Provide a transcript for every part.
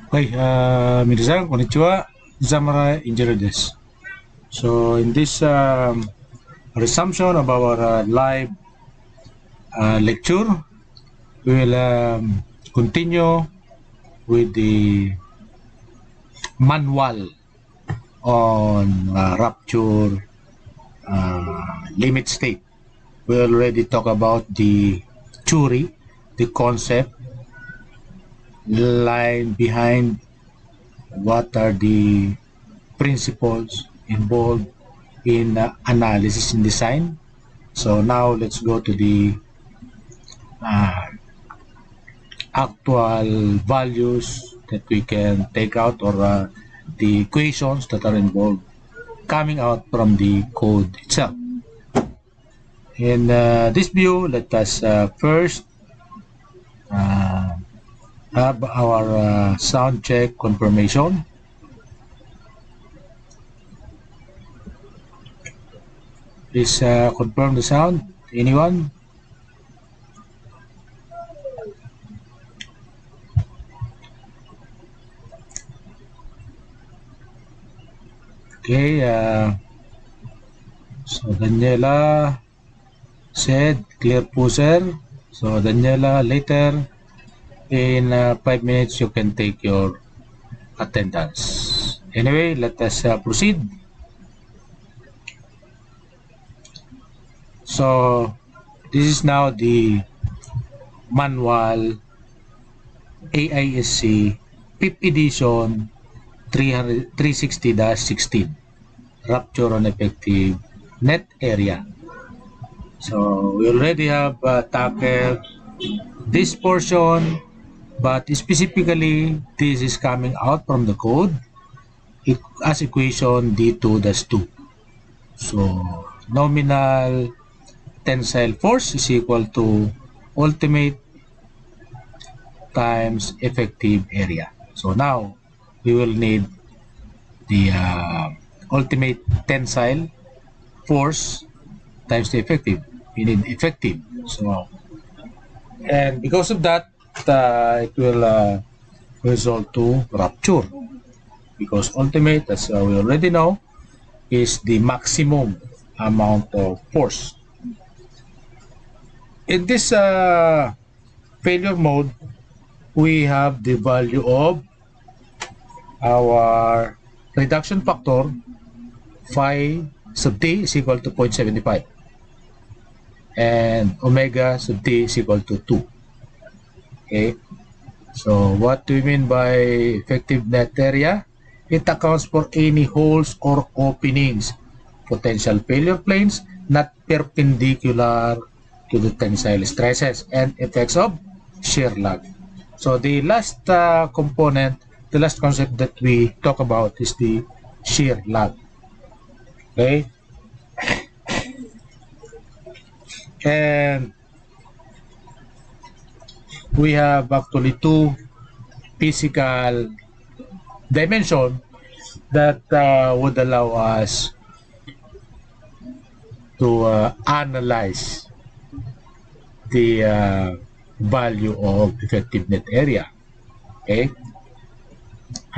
Okay, minasan, konnichiwa, Zamurai Engineer desu. So in this resumption of our live lecture, we will continue with the manual on rupture limit state. We already talked about the theory, the concept, line behind what are the principles involved in analysis and design. So now let's go to the actual values that we can take out, or the equations that are involved coming out from the code itself. In this view, let us first have our sound check confirmation. Please confirm the sound. Anyone? Okay. So Daniela said clear po sir. So Daniela, later in 5 minutes you can take your attendance. Anyway, let us proceed. So this is now the manual AISC 5th edition 360-16 rupture on effective net area. So we already have tackled this portion, but specifically this is coming out from the code as equation D2-2. So nominal tensile force is equal to ultimate times effective area. So now we will need the ultimate tensile force times the effective. We need effective. So, and because of that, it will result to rupture, because ultimate, as we already know, is the maximum amount of force. In this failure mode, we have the value of our reduction factor phi sub t is equal to 0.75 and omega sub t is equal to 2. Okay, so what do we mean by effective net area? It accounts for any holes or openings, potential failure planes not perpendicular to the tensile stresses and effects of shear lag. So the last component, the last concept that we talk about is the shear lag. Okay, and we have actually two physical dimensions that would allow us to analyze the value of effective net area. Okay,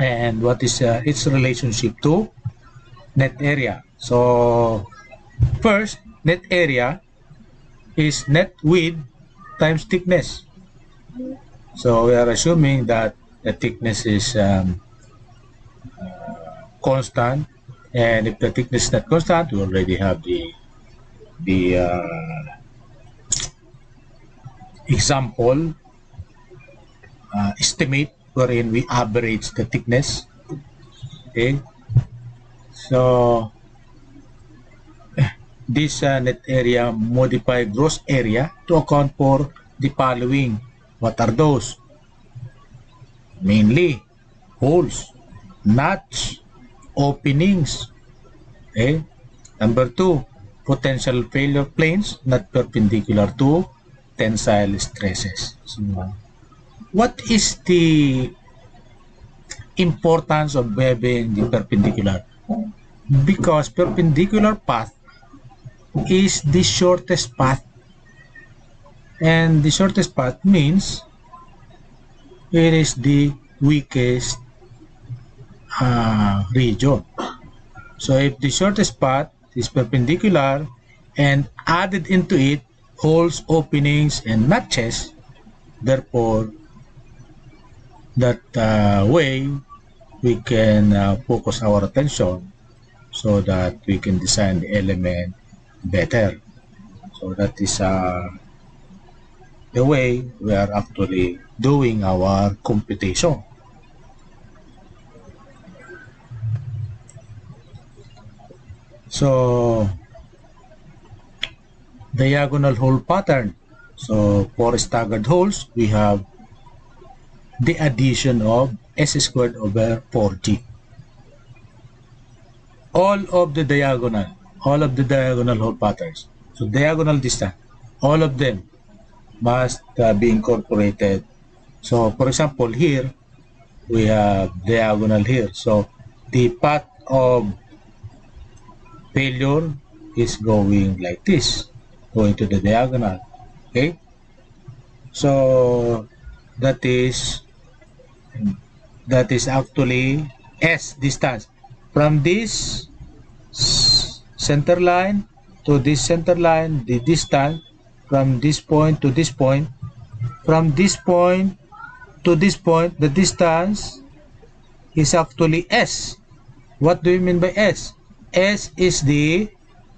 and what is its relationship to net area? So first, net area is net width times thickness. So we are assuming that the thickness is constant, and if the thickness is not constant, we already have the example estimate wherein we average the thickness. Okay, so this net area modify gross area to account for the following. What are those? Mainly holes, notch, openings. Okay, number 2, potential failure planes not perpendicular to tensile stresses. So, what is the importance of having the perpendicular? Because perpendicular path is the shortest path, and the shortest path means it is the weakest region. So if the shortest path is perpendicular and added into it holes, openings, and notches, therefore that way we can focus our attention so that we can design the element better. So that is the way we are actually doing our computation. So diagonal hole pattern. So for staggered holes, we have the addition of s squared over 4g. All of the diagonal hole patterns. So diagonal distance, all of them must be incorporated. So for example, here we have diagonal here. So the path of failure is going like this, going to the diagonal. Okay, so that is actually s distance from this center line to this center line. The distance from this point to this point, from this point to this point, the distance is actually s. What do you mean by s? S is the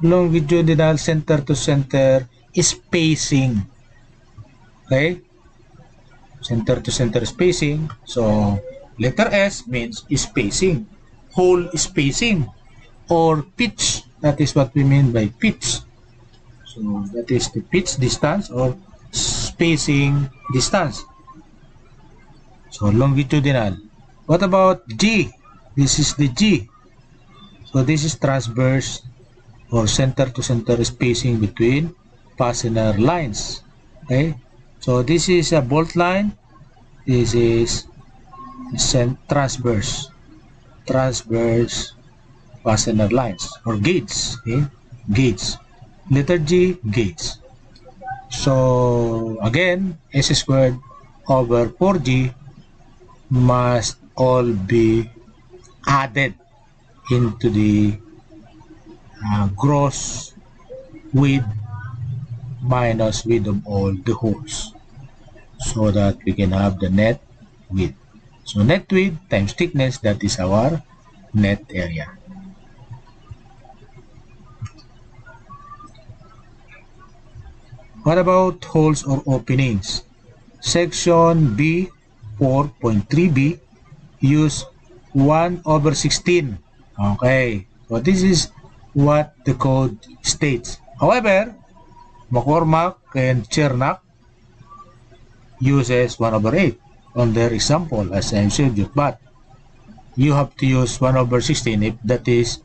longitudinal center to center spacing. Okay, center to center spacing. So letter S means spacing, hole spacing, or pitch. That is what we mean by pitch. So that is the pitch distance or spacing distance. So longitudinal. What about G? This is the G. So this is transverse or center to center spacing between fastener lines. Okay, so this is a bolt line. This is transverse fastener lines or gauges. Okay, gauge. Letter G, gauge. So again, s squared over 4g must all be added into the gross width minus width of all the holes so that we can have the net width. So net width times thickness, that is our net area. What about holes or openings? Section B 4.3b use 1/16. Okay, so this is what the code states. However, McCormack and Chernak uses 1/8 on their example, as I showed you, but you have to use 1/16 if that is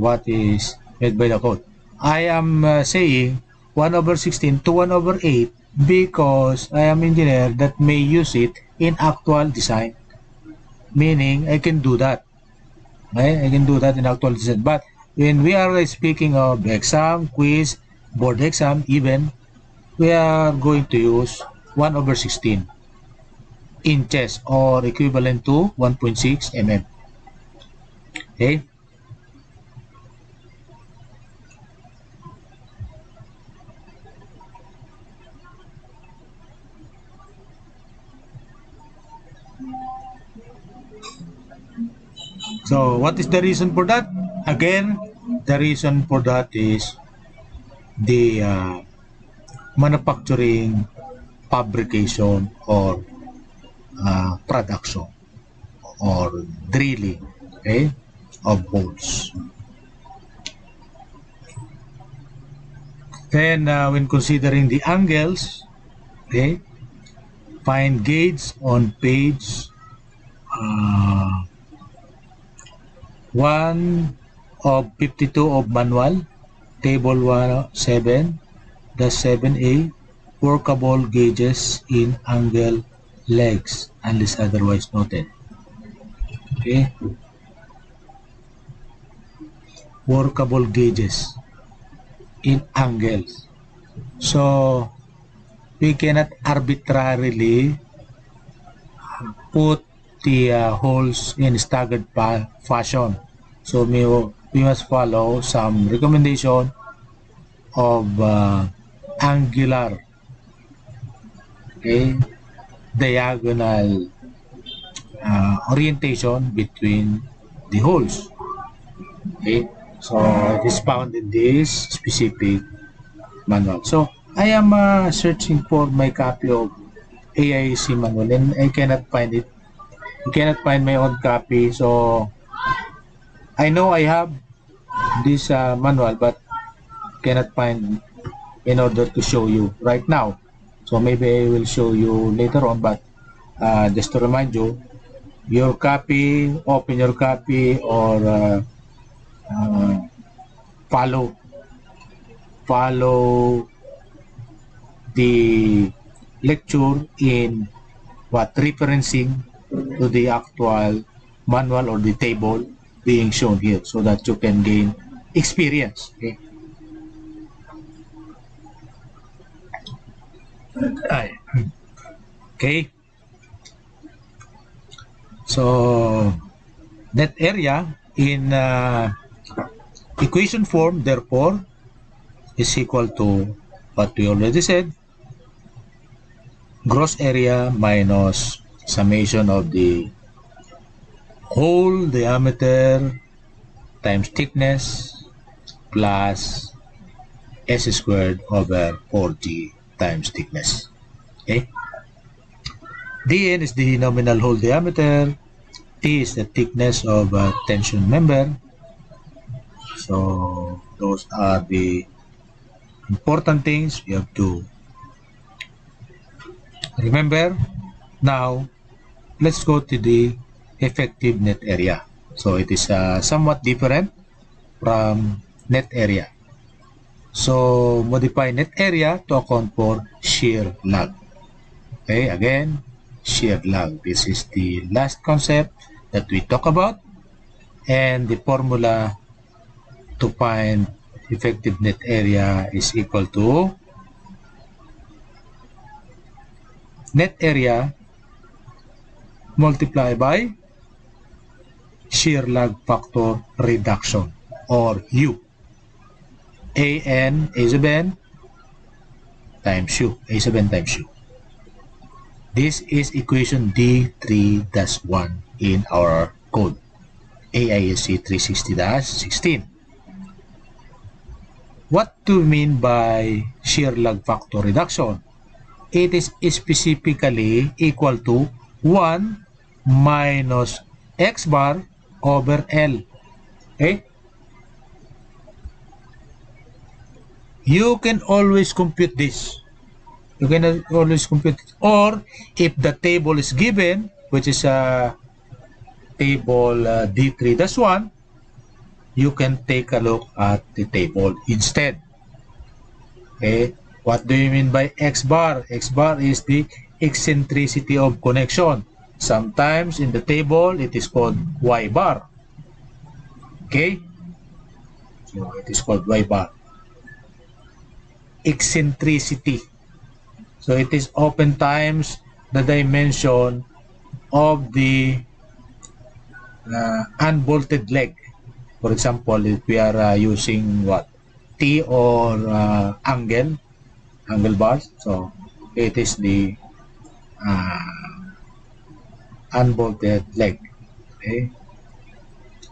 what is made by the code. I am saying 1/16 to 1/8 because I am engineer that may use it in actual design. Meaning, I can do that. Okay? I can do that in actual design. But when we are speaking of exam, quiz, board exam, even, we are going to use 1/16 inches or equivalent to 1.6 mm. Okay? So, what is the reason for that? Again, the reason for that is the manufacturing, fabrication, or production, or drilling, okay, of holes. Then, when considering the angles, okay, find gauge on page 1 of 52 of manual, table 7, the 7A, workable gauges in angle legs unless otherwise noted. Okay, workable gauges in angles. So we cannot arbitrarily put the holes in staggered fashion. So we must follow some recommendation of angular, okay, diagonal orientation between the holes. Okay, so it is found in this specific manual. So I am searching for my copy of AISC manual and I cannot find it. I cannot find my own copy. So I know I have this manual but cannot find in order to show you right now. So maybe I will show you later on, but just to remind you, your copy, open your copy, or follow the lecture in referencing to the actual manual or the table being shown here so that you can gain experience. Okay. So net area in equation form therefore is equal to what we already said, gross area minus summation of the hole diameter times thickness plus s squared over 4g times thickness. Okay. dn is the nominal hole diameter, t is the thickness of a tension member. So those are the important things you have to remember. Now let's go to the effective net area. So it is somewhat different from net area. So modify net area to account for shear lag. Okay, again, shear lag. This is the last concept that we talk about, and the formula to find effective net area is equal to net area multiplied by shear lag factor reduction, or U. A sub n times U. A sub n times U. This is equation D3-1 in our code, AISC 360-16. What do we mean by shear lag factor reduction? It is specifically equal to 1 minus x bar over L. Okay? You can always compute this. You can always compute it. Or if the table is given, which is table D3-1, you can take a look at the table instead. Okay? What do you mean by x bar? X bar is the eccentricity of connection. Sometimes in the table, it is called y bar. Okay? So it is called y bar. Eccentricity. So it is oftentimes the dimension of the unbolted leg. For example, if we are using what? T or angle bars. So it is the unbolted leg, okay,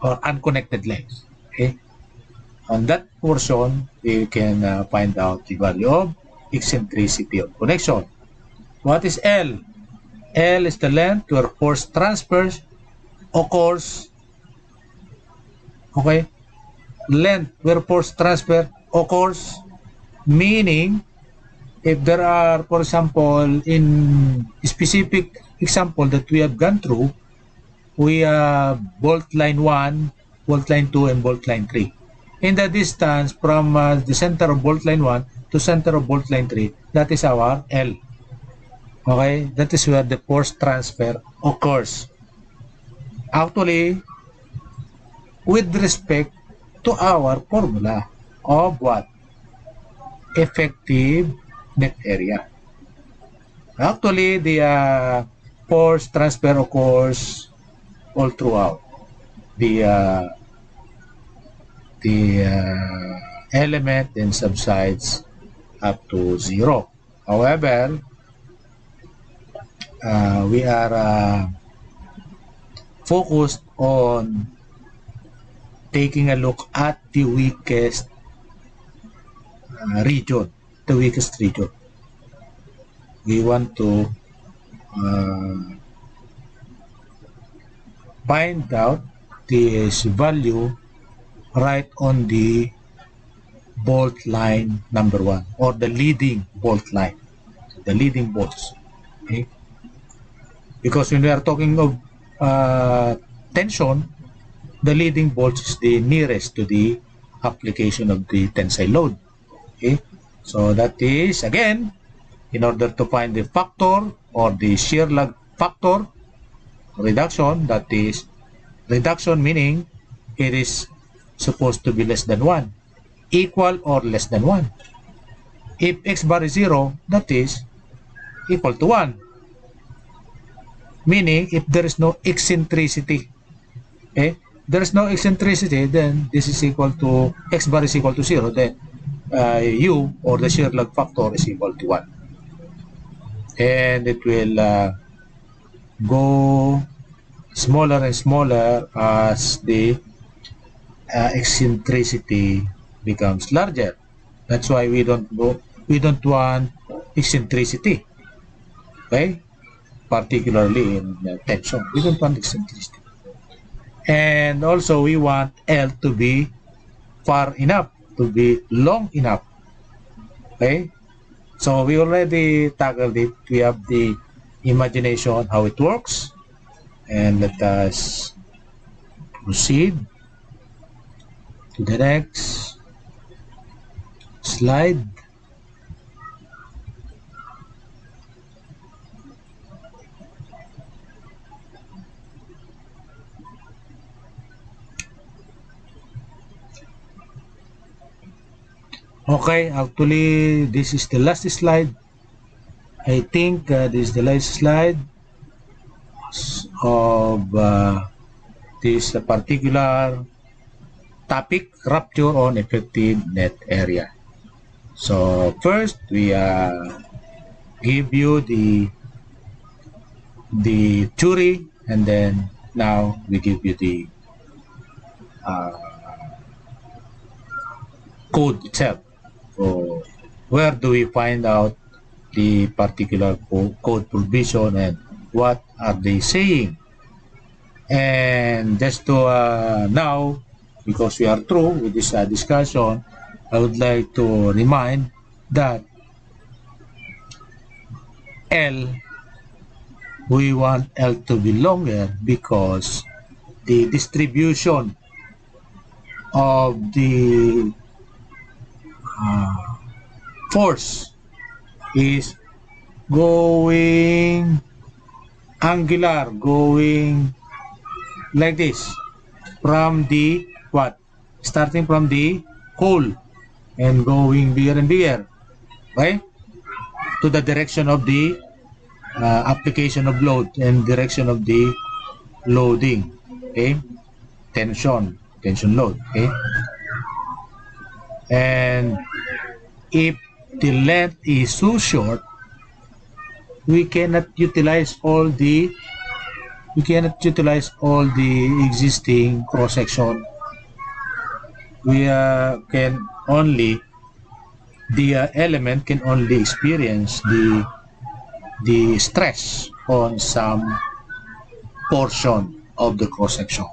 or unconnected legs. Okay, on that portion we can find out the value of eccentricity of connection. What is L? L is the length where force transfer occurs. Okay, length where force transfer occurs, meaning if there are, for example, in specific example that we have gone through, we have bolt line 1, bolt line 2, and bolt line 3. In the distance from the center of bolt line 1 to center of bolt line 3, that is our L. Okay, that is where the force transfer occurs. Actually, with respect to our formula of what? Effective net area. Actually, the force transfer occurs all throughout the element then subsides up to 0. However, we are focused on taking a look at the weakest region, the weakest region. We want to find out this value right on the bolt line number 1 or the leading bolt line, the leading bolts. Okay, because when we are talking of tension, the leading bolt is the nearest to the application of the tensile load. Okay, so that is, again, in order to find the factor or the shear lag factor reduction, that is reduction meaning it is supposed to be less than 1, equal or less than 1. If x bar is 0, that is equal to 1. Meaning, if there is no eccentricity, okay, there is no eccentricity, then this is equal to, x bar is equal to 0, then u, or the shear lag factor, is equal to 1. And it will go smaller and smaller as the eccentricity becomes larger. That's why we don't want eccentricity. Okay, particularly in tension, we don't want eccentricity. And also we want L to be far enough, to be long enough. Okay, so we already tackled it. We have the imagination how it works, and let us proceed to the next slide. Okay, actually this is the last slide. I think this is the last slide of this particular topic, rupture on effective net area. So first we give you the theory, and then now we give you the code itself. So where do we find out the particular code provision and what are they saying? And just to now, because we are through with this discussion, I would like to remind that L, we want L to be longer because the distribution of the force is going angular, going like this from the what? Starting from the hole and going bigger and bigger, right? To the direction of the application of load and direction of the loading, okay? Tension load, okay? And if the length is so short, we cannot utilize all the existing cross section. We can only, the element can only experience the stress on some portion of the cross section,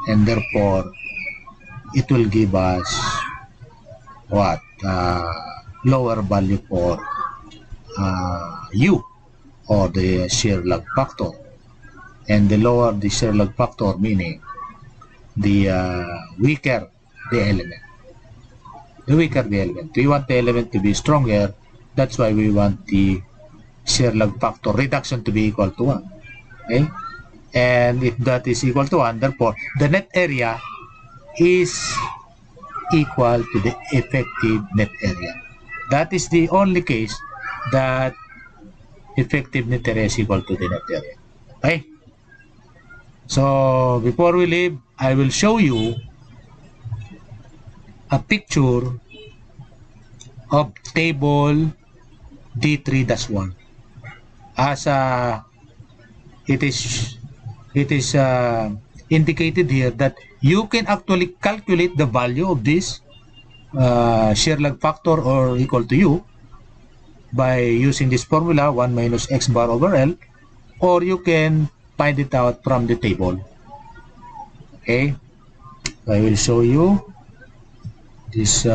and therefore it will give us what lower value for U, or the shear lag factor. And the lower the shear lag factor, meaning the weaker the element. The weaker the element. We want the element to be stronger. That's why we want the shear lag factor reduction to be equal to 1. Okay? And if that is equal to 1, therefore the net area is equal to the effective net area. That is the only case that effective net area is equal to the net area. Okay? So, before we leave, I will show you a picture of table D3-1 as it is indicated here that you can actually calculate the value of this shear lag factor or equal to U by using this formula 1 minus x bar over L, or you can find it out from the table. Okay, I will show you this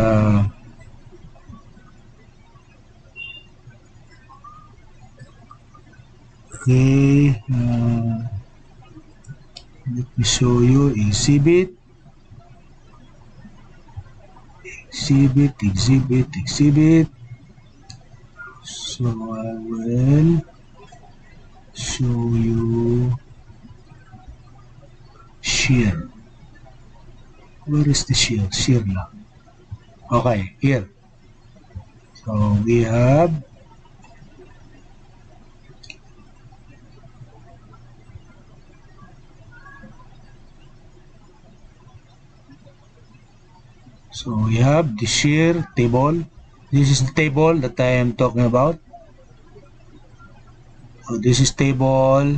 okay, let me show you exhibit. So I will show you shear. Where is the shear? Shear lag. Okay, here. So we have the shear table. This is the table that I am talking about. So this is table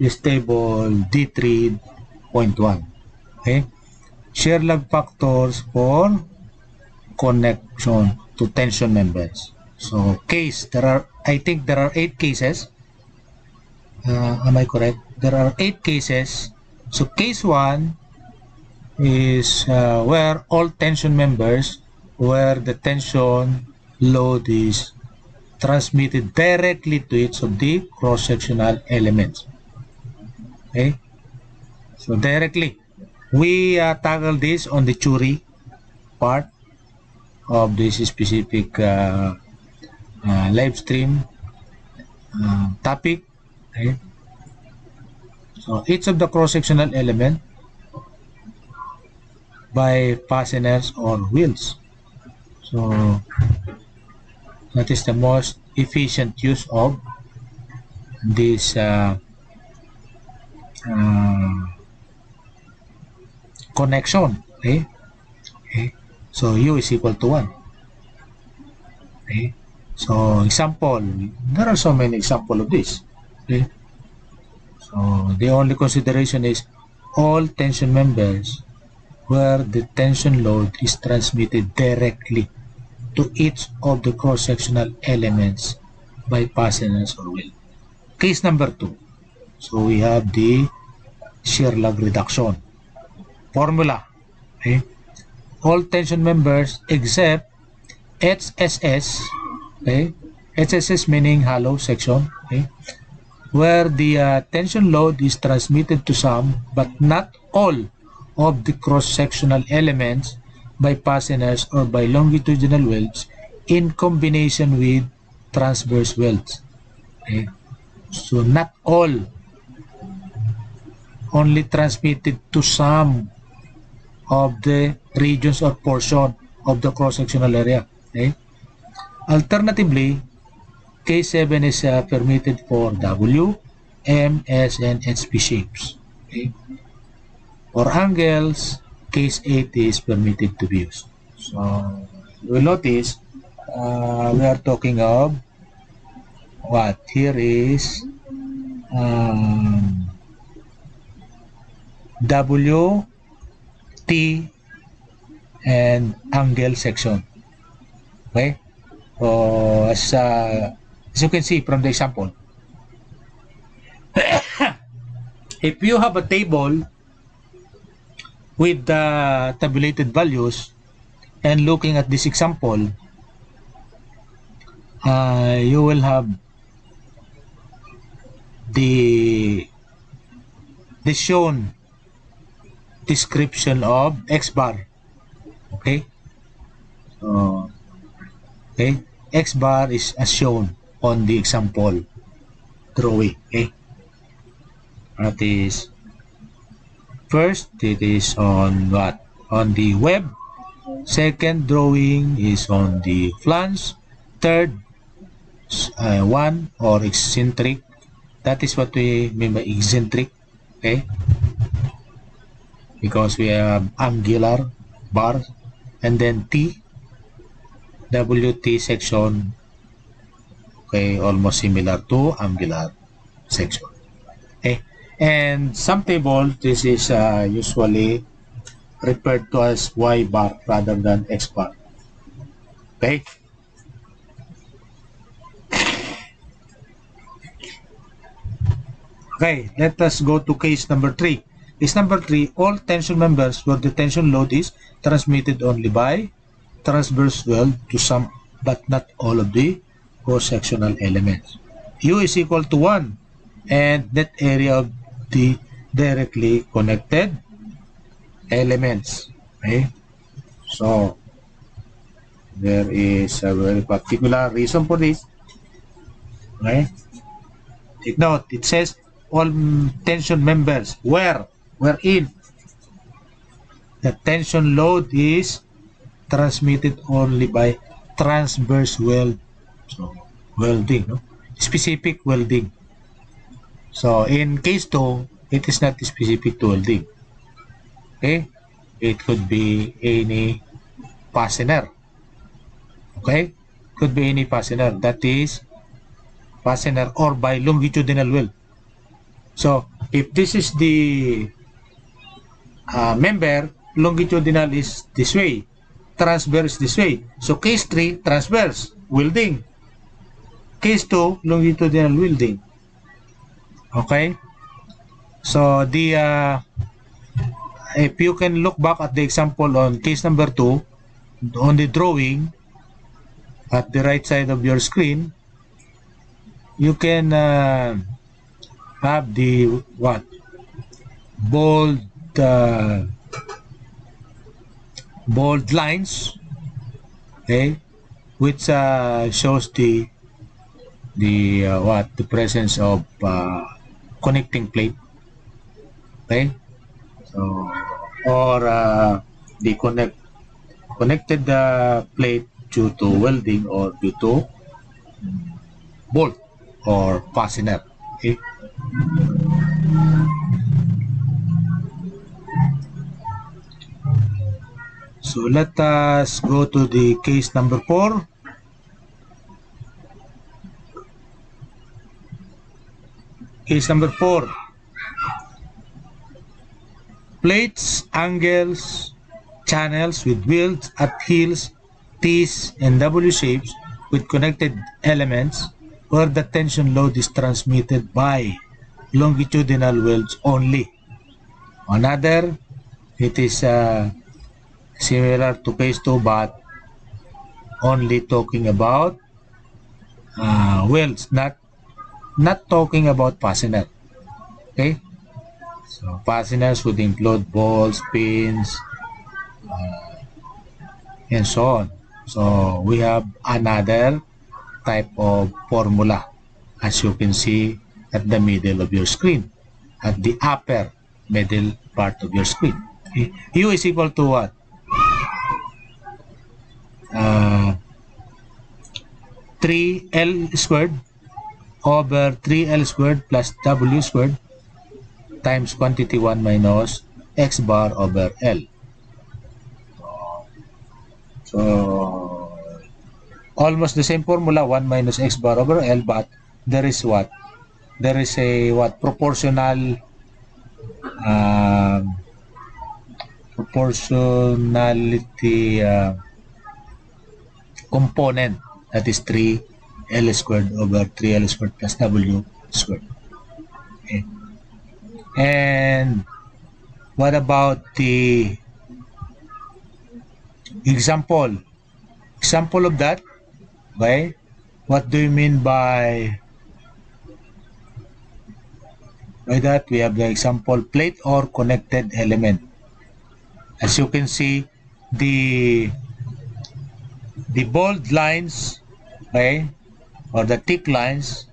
D3.1. Okay, shear lag factors for connection to tension members. So I think there are 8 cases. Am I correct? There are 8 cases. So case 1 is where all tension members, where the tension load is transmitted directly to each of the cross-sectional elements. Okay, so directly we tackle this on the theory part of this specific live stream topic. Okay, so each of the cross-sectional element by fasteners or wheels. So that is the most efficient use of this connection. Okay? Okay, so U is equal to 1. Okay, so example, there are so many examples of this. Okay, so the only consideration is all tension members where the tension load is transmitted directly to each of the cross-sectional elements by fasteners or wheel. Case number 2. So we have the shear lag reduction formula. Okay, all tension members except HSS. Okay, HSS meaning hollow section. Okay, where the tension load is transmitted to some but not all of the cross-sectional elements by fasteners or by longitudinal welds in combination with transverse welds. Okay, so not all, only transmitted to some of the regions or portion of the cross-sectional area. Okay, alternatively, case 7 is permitted for W, M, S, and HP shapes. Okay, for angles, case 8 is permitted to be used. So you will notice we are talking of what here is W, T, and angle section. Okay, so as you can see from the example, if you have a table with the tabulated values and looking at this example, you will have the shown description of X bar. Okay, so okay, X bar is as shown on the example drawing. Okay, that is first, it is on what? On the web Second drawing is on the flange. Third one or eccentric. That is what we mean by eccentric. Okay, because we have angular bar, and then T, WT section. Okay, almost similar to angular section. Okay, and some table, this is usually referred to as Y bar rather than X bar. Okay. Okay, let us go to case number 3. Case number 3, all tension members where the tension load is transmitted only by transverse weld to some but not all of the cross-sectional elements. U is equal to 1 and net area of the directly connected elements. Okay, so there is a very particular reason for this. Okay, take note, it says all tension members wherein the tension load is transmitted only by transverse weld, so welding, no? Specific welding. So in case 2, it is not specific to welding. Okay, it could be any fastener. Okay, could be any fastener, that is fastener or by longitudinal weld. So if this is the member, longitudinal is this way, transverse this way. So case 3, transverse welding. Case 2, longitudinal welding. Okay, so the if you can look back at the example on case number 2 on the drawing at the right side of your screen, you can have the what bold lines, okay, which shows the presence of connecting plate. Okay, so or the connected plate due to welding or due to bolt or fastener. Okay, so let us go to the case number 4. Case number 4. Plates, angles, channels with welds at heels, T's, and W shapes with connected elements where the tension load is transmitted by longitudinal welds only. Another, it is similar to case 2 but only talking about welds, not talking about fastener. Okay, so fasteners would include balls, pins, and so on. So we have another type of formula, as you can see at the middle of your screen, at the upper middle part of your screen. Okay. U is equal to what? 3L squared over 3L squared plus W squared times quantity 1 minus X bar over L. So almost the same formula, 1 minus X bar over L, but there is what? There is a what? Proportionality component, that is 3L squared over 3L squared plus W squared. Okay. And what about the example of that? Okay, what do you mean by that? We have the example plate or connected element. As you can see, the bold lines, okay, or the thick lines,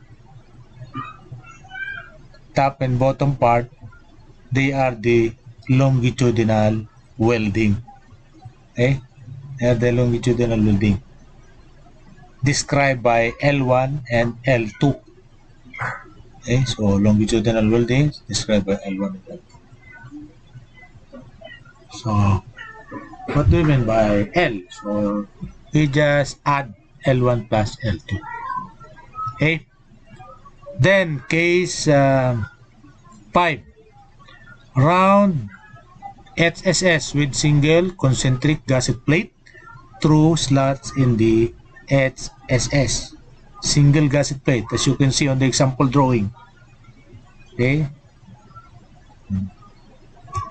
top and bottom part, they are the longitudinal welding. Okay, the longitudinal welding described by L1 and L2. Okay, so longitudinal welding described by L1 and L2. So what do we mean by L? So we just add L1 plus L2. Okay. Then case 5. Round HSS with single concentric gusset plate through slots in the HSS. Single gusset plate, as you can see on the example drawing. Okay.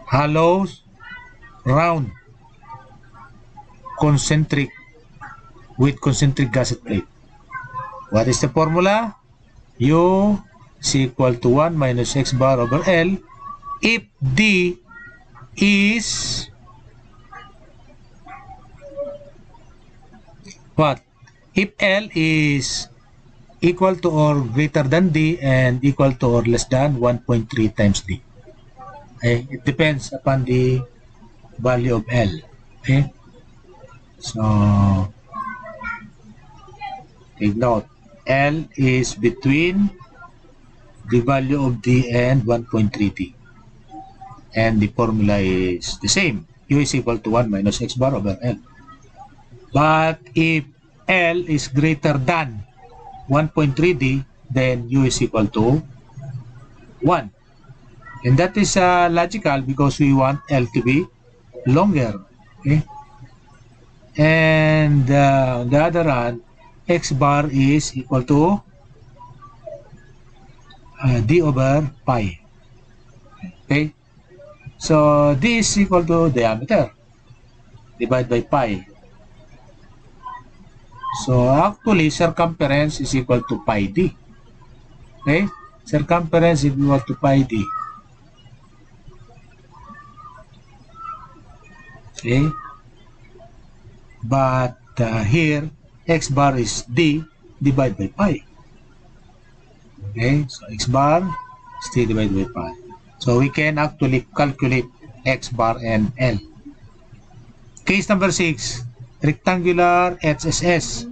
Hollow, round, concentric with concentric gusset plate. What is the formula? U is equal to 1 minus x bar over L if D is what? If L is equal to or greater than D and equal to or less than 1.3 times D. Okay? It depends upon the value of L. Okay? So, take note. L is between the value of D and 1.3D. And the formula is the same. U is equal to 1 minus x bar over L. But if L is greater than 1.3D, then U is equal to 1. And that is logical because we want L to be longer. Okay? And on the other hand, x bar is equal to D over pi. Okay? So D is equal to diameter divided by pi. So actually, circumference is equal to pi d. Okay? Circumference is equal to pi d. Okay? But here, x bar is d divided by pi. Okay? So x bar is d divided by pi. So we can actually calculate x bar and L. Case number 6. Rectangular HSS.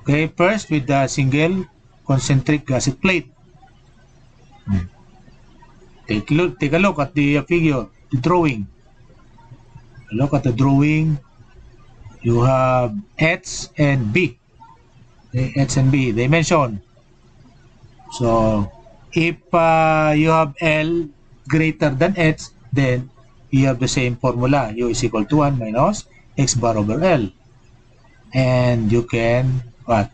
Okay, first with the single concentric gusset plate. Take a look at the figure, the drawing. Look at the drawing. You have H and B. Okay, H and B dimension. So if you have L greater than H, then you have the same formula. U is equal to 1 minus x bar over L. And you can what?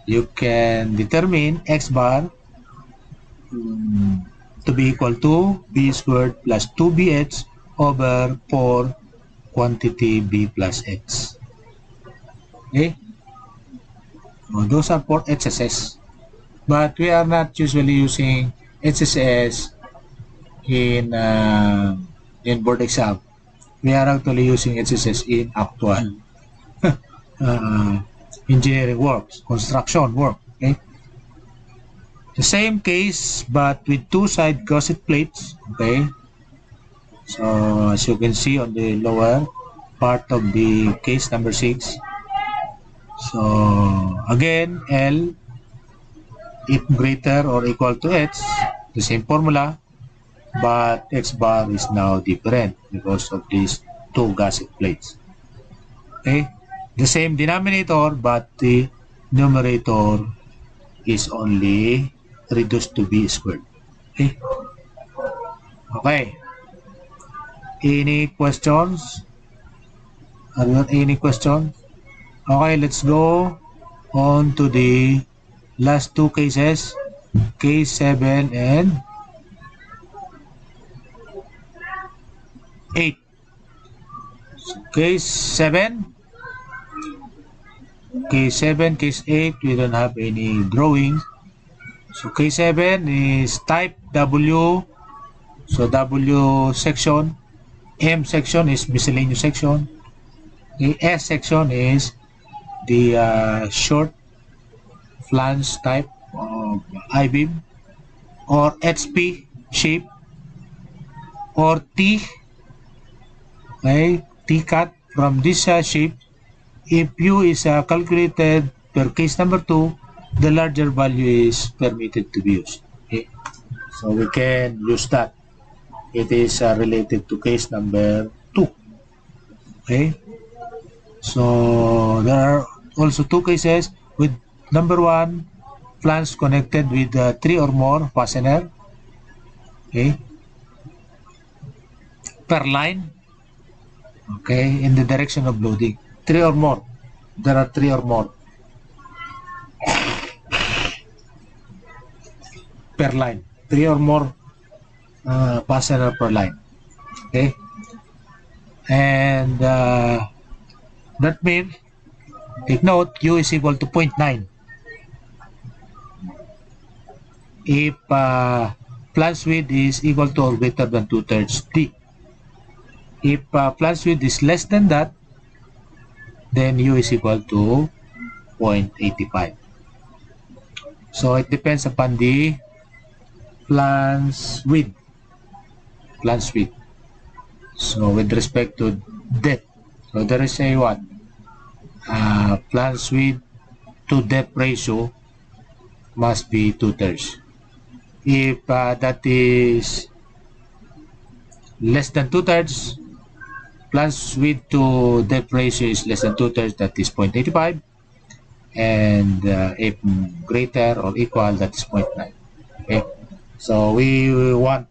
You can determine x bar to be equal to b squared plus 2bh over 4 quantity b plus h. Okay? So those are for HSS. But we are not usually using HSS in board exam. We are actually using HSS in actual engineering works, construction work. Okay, the same case but with two side gusset plates. Okay, so as you can see on the lower part of the case number 6. So again, L if greater or equal to H, the same formula, but x bar is now different because of these two gusset plates. Okay, the same denominator but the numerator is only reduced to b squared. Okay, okay. Any questions? Are there any questions? Okay, let's go on to the last two cases, case 7 and 8. So case 7, case 7, case 8, we don't have any drawings. So case 7 is type W. So W section, M section is miscellaneous section, the S section is the short flange type of I-beam, or HP shape, or T, okay, T-cut from this shape, if U is calculated per case number 2, the larger value is permitted to be used. Okay? So we can use that. It is related to case number 2. Okay? So there are also 2 cases with number 1, flange connected with 3 or more fastener. Okay? Per line. Okay? In the direction of loading. 3 or more. There are 3 or more. Per line. 3 or more fastener per line. Okay? And that means, take note, U is equal to 0.9. If flange width is equal to or greater than 2/3 D. If flange width is less than that, then U is equal to 0.85. So it depends upon the flange width. Flange width. So with respect to depth, so there is a what? Flange width to depth ratio must be 2/3. If that is less than 2/3, flange width to depth ratio is less than 2/3, that is 0.85, and if greater or equal, that is 0.9. Okay, so we want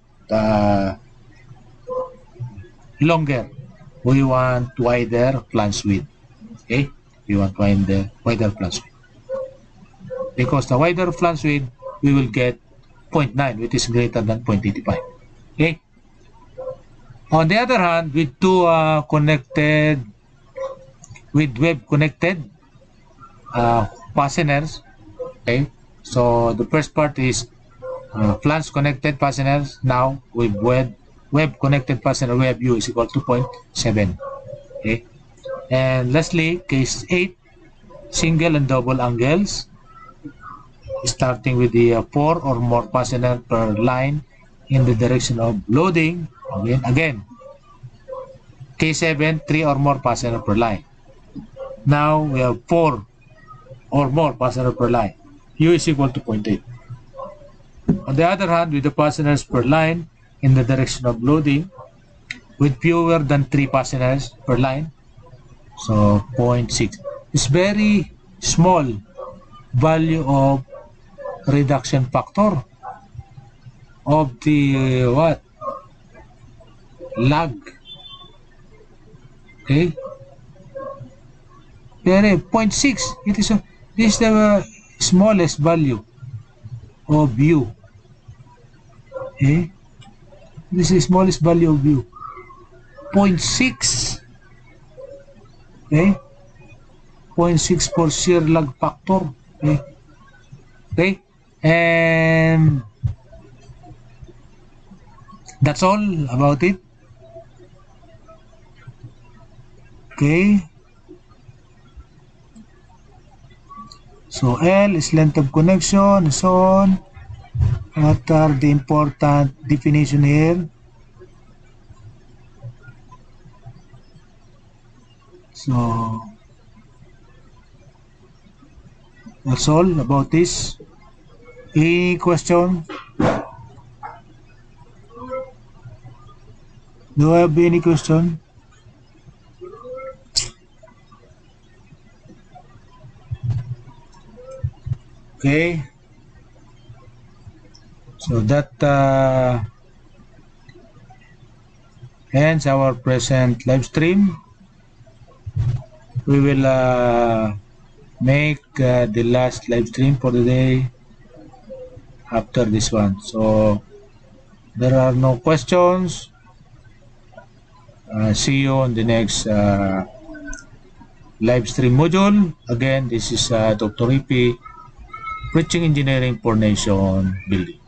longer. We want wider flange width. Okay, we want wider flange width, because the wider flange width we will get 0.9, which is greater than 0.85. Okay. On the other hand, with two connected, with web connected fasteners, okay. So the first part is flange connected fasteners. Now with web connected fastener, we have U is equal to 0.7. Okay. And lastly, case 8, single and double angles, starting with the 4 or more fastener per line in the direction of loading. Again, case 7, 3 or more fastener per line. Now we have 4 or more fastener per line. U is equal to 0.8. On the other hand, with the fasteners per line in the direction of loading, with fewer than 3 fasteners per line, so 0.6. It's very small value of reduction factor of the lag. Okay, very 0.6. This is the smallest value of U. Okay, this is the smallest value of U. 0.6. Okay, 0.6 for shear lag factor. Okay. Okay, and that's all about it. Okay, so L is length of connection, so on. What are the important definition here? So that's all about this. Any question? Do I have any question? Okay. So that ends our present live stream. We will make the last live stream for the day after this one. So there are no questions. See you on the next live stream module. Again, this is Dr. EYPEI, preaching engineering for nation building.